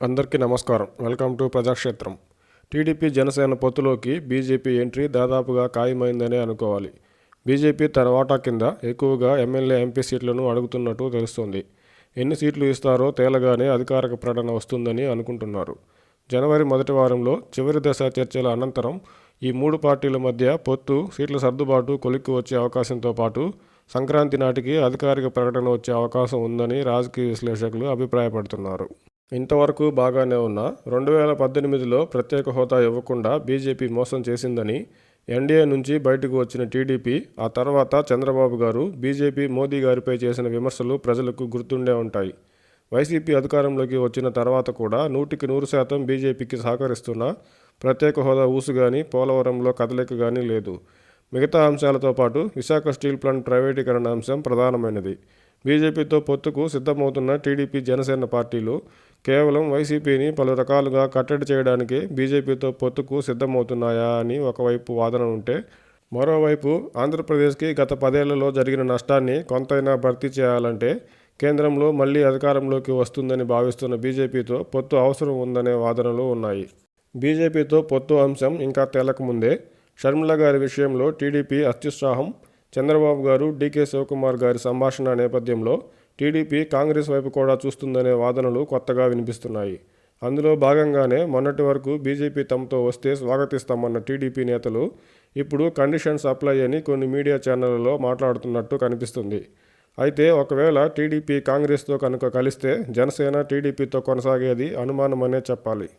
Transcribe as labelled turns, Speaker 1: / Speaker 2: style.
Speaker 1: అందరికీ నమస్కారం. Welcome to ప్రజాక్షేత్రం. టీడీపీ జనసేన పొత్తులోకి బీజేపీ ఎంట్రీ దాదాపుగా ఖాయమైందనే అనుకోవాలి. బీజేపీ తన వాటా కింద ఎక్కువగా ఎమ్మెల్యే, ఎంపీ సీట్లను అడుగుతున్నట్టు తెలుస్తోంది. ఎన్ని సీట్లు ఇస్తారో తేలగానే అధికారిక ప్రకటన వస్తుందని అనుకుంటున్నారు. జనవరి మొదటి వారంలో చివరి దశ చర్చల అనంతరం ఈ మూడు పార్టీల మధ్య పొత్తు, సీట్ల సర్దుబాటు కొలిక్కి వచ్చే అవకాశంతో పాటు సంక్రాంతి నాటికి అధికారిక ప్రకటన వచ్చే అవకాశం ఉందని రాజకీయ విశ్లేషకులు అభిప్రాయపడుతున్నారు. ఇంతవరకు బాగానే ఉన్న 2018లో ప్రత్యేక హోదా ఇవ్వకుండా బీజేపీ మోసం చేసిందని ఎన్డీఏ నుంచి బయటకు వచ్చిన టీడీపీ, ఆ తర్వాత చంద్రబాబు గారు బీజేపీ మోదీ గారిపై చేసిన విమర్శలు ప్రజలకు గుర్తుండే ఉంటాయి. వైసీపీ అధికారంలోకి వచ్చిన తర్వాత కూడా 100% బీజేపీకి సహకరిస్తున్న ప్రత్యేక హోదా ఊసు కానీ, పోలవరంలో కదలిక కానీ లేదు. మిగతా అంశాలతో పాటు విశాఖ స్టీల్ ప్లాంట్ ప్రైవేటీకరణ అంశం ప్రధానమైనది. బీజేపీతో పొత్తుకు సిద్ధమవుతున్న టీడీపీ, జనసేన పార్టీలు కేవలం వైసీపీని పలు రకాలుగా కట్టడి చేయడానికి బీజేపీతో పొత్తుకు సిద్ధమవుతున్నాయా అని ఒకవైపు వాదన ఉంటే, మరోవైపు ఆంధ్రప్రదేశ్కి గత 10 ఏళ్లలో జరిగిన నష్టాన్ని కొంతైనా భర్తీ చేయాలంటే కేంద్రంలో మళ్లీ అధికారంలోకి వస్తుందని భావిస్తున్న బీజేపీతో పొత్తు అవసరం ఉందనే వాదనలు ఉన్నాయి. బీజేపీతో పొత్తు అంశం ఇంకా తేలకముందే షర్మిల గారి విషయంలో టీడీపీ అత్యుత్సాహం, చంద్రబాబు గారు, డీకే శివకుమార్ గారి సంభాషణ నేపథ్యంలో టీడీపీ కాంగ్రెస్ వైపు కూడా చూస్తుందనే వాదనలు కొత్తగా వినిపిస్తున్నాయి. అందులో భాగంగానే మొన్నటి వరకు బీజేపీ తమతో వస్తే స్వాగతిస్తామన్న టీడీపీ నేతలు ఇప్పుడు కండిషన్స్ అప్లై అని కొన్ని మీడియా ఛానళ్లలో మాట్లాడుతున్నట్టు కనిపిస్తుంది. అయితే ఒకవేళ టీడీపీ కాంగ్రెస్తో కనుక కలిస్తే జనసేన టీడీపీతో కొనసాగేది అనుమానమనే చెప్పాలి.